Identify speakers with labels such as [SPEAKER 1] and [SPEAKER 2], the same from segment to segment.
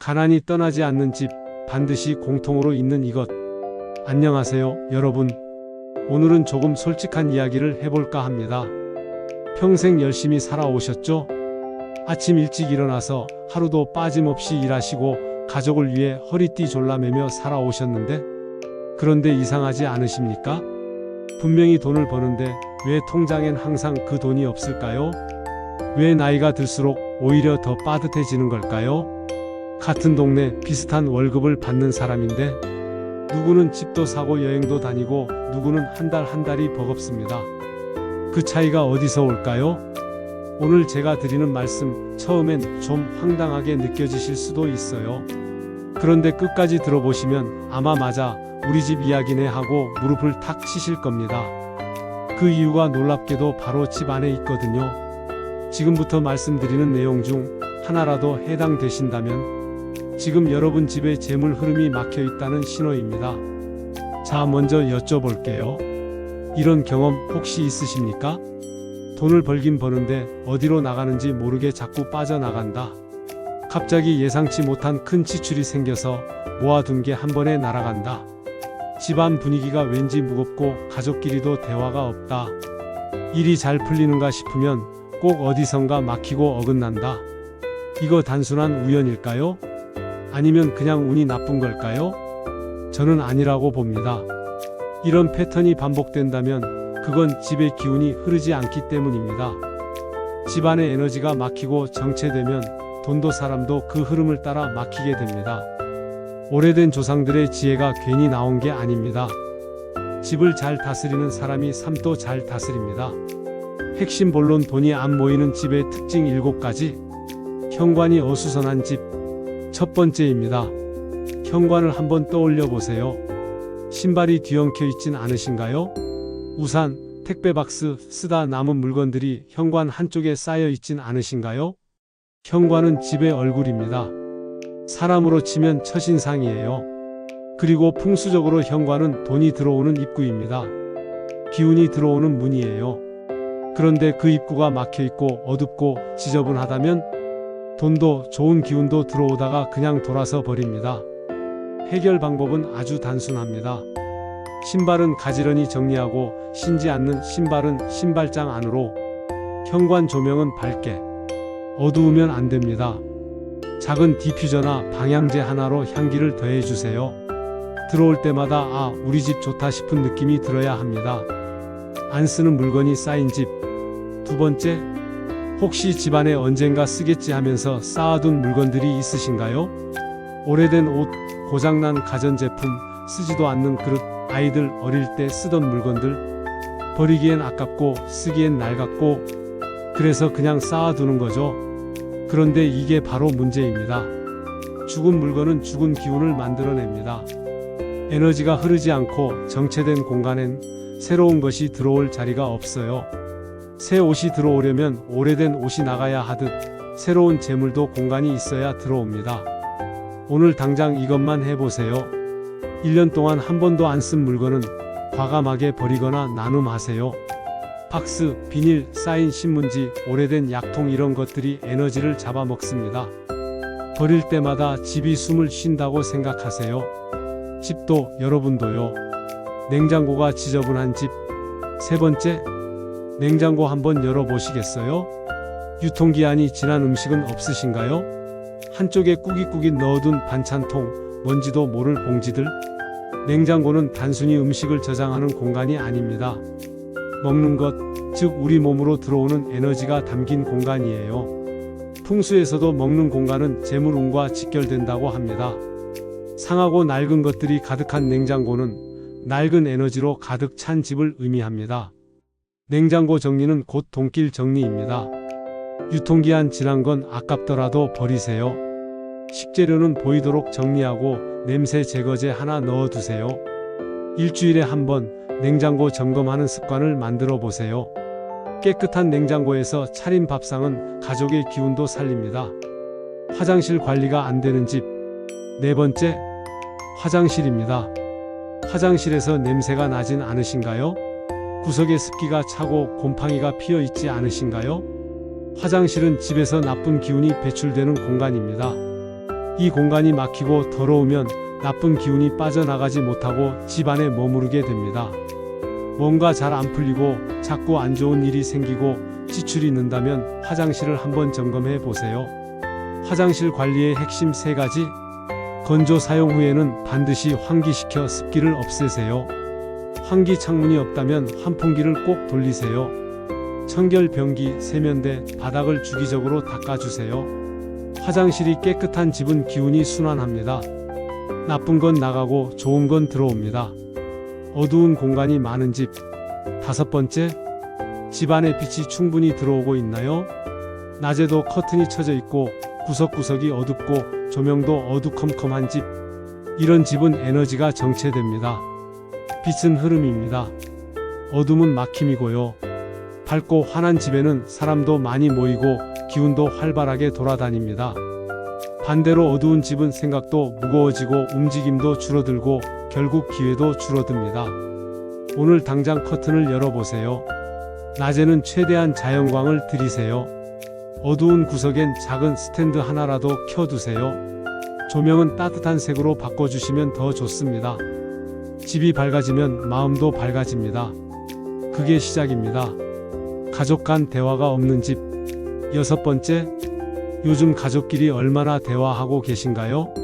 [SPEAKER 1] 가난이 떠나지 않는 집, 반드시 공통으로 있는 이것. 안녕하세요, 여러분. 오늘은 조금 솔직한 이야기를 해볼까 합니다. 평생 열심히 살아오셨죠? 아침 일찍 일어나서 하루도 빠짐없이 일하시고 가족을 위해 허리띠 졸라매며 살아오셨는데, 그런데 이상하지 않으십니까? 분명히 돈을 버는데 왜 통장엔 항상 그 돈이 없을까요? 왜 나이가 들수록 오히려 더 빠듯해지는 걸까요? 같은 동네 비슷한 월급을 받는 사람인데 누구는 집도 사고 여행도 다니고 누구는 한 달 한 달이 버겁습니다. 그 차이가 어디서 올까요? 오늘 제가 드리는 말씀 처음엔 좀 황당하게 느껴지실 수도 있어요. 그런데 끝까지 들어보시면 아마 맞아, 우리 집 이야기네 하고 무릎을 탁 치실 겁니다. 그 이유가 놀랍게도 바로 집 안에 있거든요. 지금부터 말씀드리는 내용 중 하나라도 해당되신다면 지금 여러분 집에 재물 흐름이 막혀 있다는 신호입니다. 자, 먼저 여쭤볼게요. 이런 경험 혹시 있으십니까? 돈을 벌긴 버는데 어디로 나가는지 모르게 자꾸 빠져나간다. 갑자기 예상치 못한 큰 지출이 생겨서 모아둔 게 한 번에 날아간다. 집안 분위기가 왠지 무겁고 가족끼리도 대화가 없다. 일이 잘 풀리는가 싶으면 꼭 어디선가 막히고 어긋난다. 이거 단순한 우연일까요? 아니면 그냥 운이 나쁜 걸까요? 저는 아니라고 봅니다. 이런 패턴이 반복된다면 그건 집의 기운이 흐르지 않기 때문입니다. 집안의 에너지가 막히고 정체되면 돈도 사람도 그 흐름을 따라 막히게 됩니다. 오래된 조상들의 지혜가 괜히 나온 게 아닙니다. 집을 잘 다스리는 사람이 삶도 잘 다스립니다. 핵심 본론, 돈이 안 모이는 집의 특징 7가지. 현관이 어수선한 집. 첫 번째입니다. 현관을 한번 떠올려 보세요. 신발이 뒤엉켜 있진 않으신가요? 우산, 택배 박스, 쓰다 남은 물건들이 현관 한쪽에 쌓여 있진 않으신가요? 현관은 집의 얼굴입니다. 사람으로 치면 첫인상이에요. 그리고 풍수적으로 현관은 돈이 들어오는 입구입니다. 기운이 들어오는 문이에요. 그런데 그 입구가 막혀 있고 어둡고 지저분하다면 돈도 좋은 기운도 들어오다가 그냥 돌아서 버립니다. 해결 방법은 아주 단순합니다. 신발은 가지런히 정리하고 신지 않는 신발은 신발장 안으로, 현관 조명은 밝게, 어두우면 안 됩니다. 작은 디퓨저나 방향제 하나로 향기를 더해주세요. 들어올 때마다 아, 우리 집 좋다 싶은 느낌이 들어야 합니다. 안 쓰는 물건이 쌓인 집. 두 번째, 혹시 집안에 언젠가 쓰겠지 하면서 쌓아둔 물건들이 있으신가요? 오래된 옷, 고장난 가전제품, 쓰지도 않는 그릇, 아이들 어릴 때 쓰던 물건들. 버리기엔 아깝고 쓰기엔 낡았고 그래서 그냥 쌓아두는 거죠. 그런데 이게 바로 문제입니다. 죽은 물건은 죽은 기운을 만들어냅니다. 에너지가 흐르지 않고 정체된 공간엔 새로운 것이 들어올 자리가 없어요. 새 옷이 들어오려면 오래된 옷이 나가야 하듯 새로운 재물도 공간이 있어야 들어옵니다. 오늘 당장 이것만 해보세요. 1년 동안 한 번도 안 쓴 물건은 과감하게 버리거나 나눔하세요. 박스, 비닐, 쌓인 신문지, 오래된 약통, 이런 것들이 에너지를 잡아먹습니다. 버릴 때마다 집이 숨을 쉰다고 생각하세요. 집도, 여러분도요. 냉장고가 지저분한 집. 세 번째, 냉장고 한번 열어보시겠어요? 유통기한이 지난 음식은 없으신가요? 한쪽에 꾸깃꾸깃 넣어둔 반찬통, 뭔지도 모를 봉지들. 냉장고는 단순히 음식을 저장하는 공간이 아닙니다. 먹는 것, 즉 우리 몸으로 들어오는 에너지가 담긴 공간이에요. 풍수에서도 먹는 공간은 재물운과 직결된다고 합니다. 상하고 낡은 것들이 가득한 냉장고는 낡은 에너지로 가득 찬 집을 의미합니다. 냉장고 정리는 곧 돈길 정리입니다. 유통기한 지난 건 아깝더라도 버리세요. 식재료는 보이도록 정리하고 냄새 제거제 하나 넣어두세요. 일주일에 한 번 냉장고 점검하는 습관을 만들어 보세요. 깨끗한 냉장고에서 차린 밥상은 가족의 기운도 살립니다. 화장실 관리가 안 되는 집. 네 번째, 화장실입니다. 화장실에서 냄새가 나진 않으신가요? 구석에 습기가 차고 곰팡이가 피어 있지 않으신가요? 화장실은 집에서 나쁜 기운이 배출되는 공간입니다. 이 공간이 막히고 더러우면 나쁜 기운이 빠져나가지 못하고 집 안에 머무르게 됩니다. 뭔가 잘 안 풀리고 자꾸 안 좋은 일이 생기고 지출이 는다면 화장실을 한번 점검해 보세요. 화장실 관리의 핵심 3가지. 건조 사용 후에는 반드시 환기시켜 습기를 없애세요. 환기 창문이 없다면 환풍기를 꼭 돌리세요. 청결 변기, 세면대, 바닥을 주기적으로 닦아주세요. 화장실이 깨끗한 집은 기운이 순환합니다. 나쁜 건 나가고 좋은 건 들어옵니다. 어두운 공간이 많은 집. 5번째, 집 안에 빛이 충분히 들어오고 있나요? 낮에도 커튼이 쳐져 있고 구석구석이 어둡고 조명도 어두컴컴한 집. 이런 집은 에너지가 정체됩니다. 빛은 흐름입니다. 어둠은 막힘이고요. 밝고 환한 집에는 사람도 많이 모이고 기운도 활발하게 돌아다닙니다. 반대로 어두운 집은 생각도 무거워지고 움직임도 줄어들고 결국 기회도 줄어듭니다. 오늘 당장 커튼을 열어보세요. 낮에는 최대한 자연광을 들이세요. 어두운 구석엔 작은 스탠드 하나라도 켜두세요. 조명은 따뜻한 색으로 바꿔주시면 더 좋습니다. 집이 밝아지면 마음도 밝아집니다. 그게 시작입니다. 가족 간 대화가 없는 집. 6번째, 요즘 가족끼리 얼마나 대화하고 계신가요?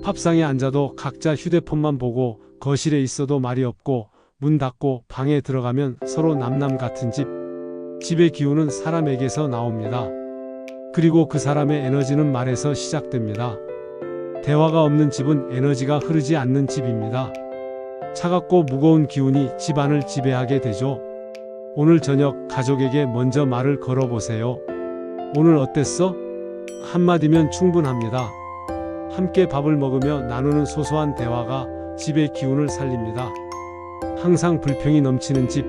[SPEAKER 1] 밥상에 앉아도 각자 휴대폰만 보고 거실에 있어도 말이 없고 문 닫고 방에 들어가면 서로 남남 같은 집. 집의 기운은 사람에게서 나옵니다. 그리고 그 사람의 에너지는 말에서 시작됩니다. 대화가 없는 집은 에너지가 흐르지 않는 집입니다. 차갑고 무거운 기운이 집안을 지배하게 되죠. 오늘 저녁 가족에게 먼저 말을 걸어보세요. 오늘 어땠어? 한마디면 충분합니다. 함께 밥을 먹으며 나누는 소소한 대화가 집의 기운을 살립니다. 항상 불평이 넘치는 집.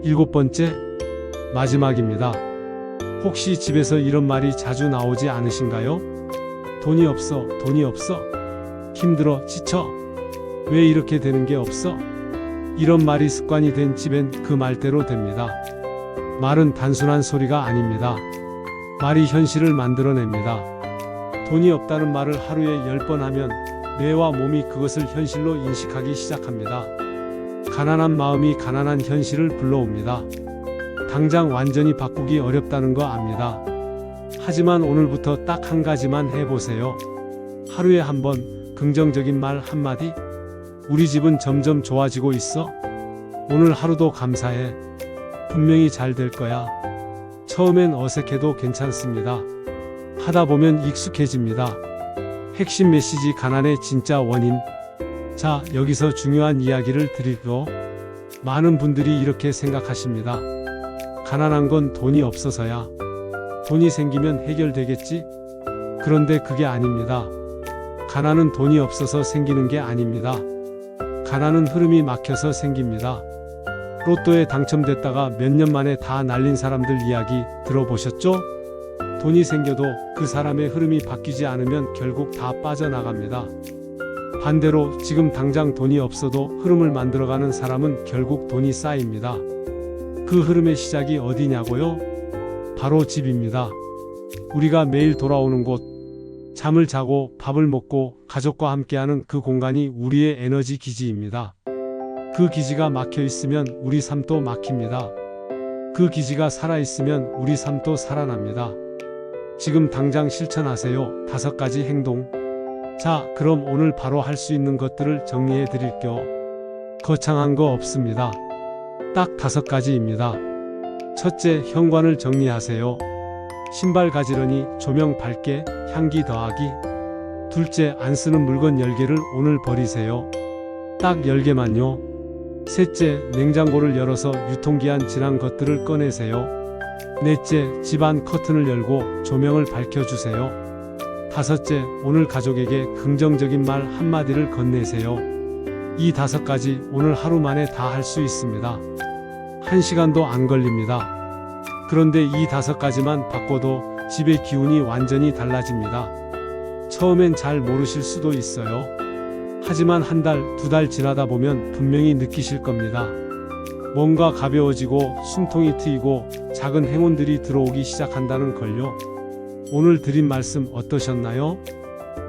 [SPEAKER 1] 7번째, 마지막입니다. 혹시 집에서 이런 말이 자주 나오지 않으신가요? 돈이 없어, 돈이 없어. 힘들어, 지쳐. 왜 이렇게 되는 게 없어? 이런 말이 습관이 된 집엔 그 말대로 됩니다. 말은 단순한 소리가 아닙니다. 말이 현실을 만들어냅니다. 돈이 없다는 말을 하루에 10번 하면 뇌와 몸이 그것을 현실로 인식하기 시작합니다. 가난한 마음이 가난한 현실을 불러옵니다. 당장 완전히 바꾸기 어렵다는 거 압니다. 하지만 오늘부터 딱 한 가지만 해보세요. 하루에 한 번 긍정적인 말 한마디. 우리 집은 점점 좋아지고 있어. 오늘 하루도 감사해. 분명히 잘 될 거야. 처음엔 어색해도 괜찮습니다. 하다 보면 익숙해집니다. 핵심 메시지 가난의 진짜 원인. 자, 여기서 중요한 이야기를 드리고, 많은 분들이 이렇게 생각하십니다. 가난한 건 돈이 없어서야. 돈이 생기면 해결되겠지? 그런데 그게 아닙니다. 가난은 돈이 없어서 생기는 게 아닙니다. 가난은 흐름이 막혀서 생깁니다. 로또에 당첨됐다가 몇 년 만에 다 날린 사람들 이야기 들어보셨죠? 돈이 생겨도 그 사람의 흐름이 바뀌지 않으면 결국 다 빠져나갑니다. 반대로 지금 당장 돈이 없어도 흐름을 만들어가는 사람은 결국 돈이 쌓입니다. 그 흐름의 시작이 어디냐고요? 바로 집입니다. 우리가 매일 돌아오는 곳, 잠을 자고 밥을 먹고 가족과 함께하는 그 공간이 우리의 에너지 기지입니다. 그 기지가 막혀 있으면 우리 삶도 막힙니다. 그 기지가 살아있으면 우리 삶도 살아납니다. 지금 당장 실천하세요. 5가지 행동. 자, 그럼 오늘 바로 할 수 있는 것들을 정리해 드릴게요. 거창한 거 없습니다. 딱 5가지입니다. 첫째, 현관을 정리하세요. 신발 가지런히, 조명 밝게, 향기 더하기. 둘째, 안 쓰는 물건 10개를 오늘 버리세요. 딱 10개만요. 셋째, 냉장고를 열어서 유통기한 지난 것들을 꺼내세요. 넷째, 집안 커튼을 열고 조명을 밝혀주세요. 다섯째, 오늘 가족에게 긍정적인 말 한마디를 건네세요. 이 5가지 오늘 하루 만에 다 할 수 있습니다. 1시간도 안 걸립니다. 그런데 이 5가지만 바꿔도 집의 기운이 완전히 달라집니다. 처음엔 잘 모르실 수도 있어요. 하지만 1달, 2달 지나다 보면 분명히 느끼실 겁니다. 뭔가 가벼워지고 숨통이 트이고 작은 행운들이 들어오기 시작한다는 걸요. 오늘 드린 말씀 어떠셨나요?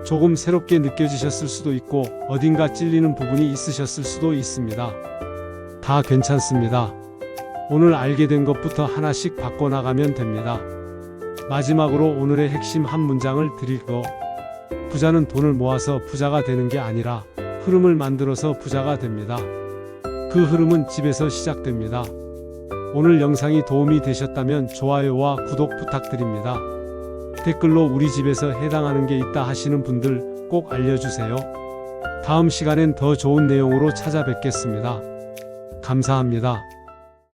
[SPEAKER 1] 조금 새롭게 느껴지셨을 수도 있고 어딘가 찔리는 부분이 있으셨을 수도 있습니다. 다 괜찮습니다. 오늘 알게 된 것부터 하나씩 바꿔나가면 됩니다. 마지막으로 오늘의 핵심 한 문장을 드릴게요. 부자는 돈을 모아서 부자가 되는 게 아니라 흐름을 만들어서 부자가 됩니다. 그 흐름은 집에서 시작됩니다. 오늘 영상이 도움이 되셨다면 좋아요와 구독 부탁드립니다. 댓글로 우리 집에서 해당하는 게 있다 하시는 분들 꼭 알려주세요. 다음 시간엔 더 좋은 내용으로 찾아뵙겠습니다. 감사합니다.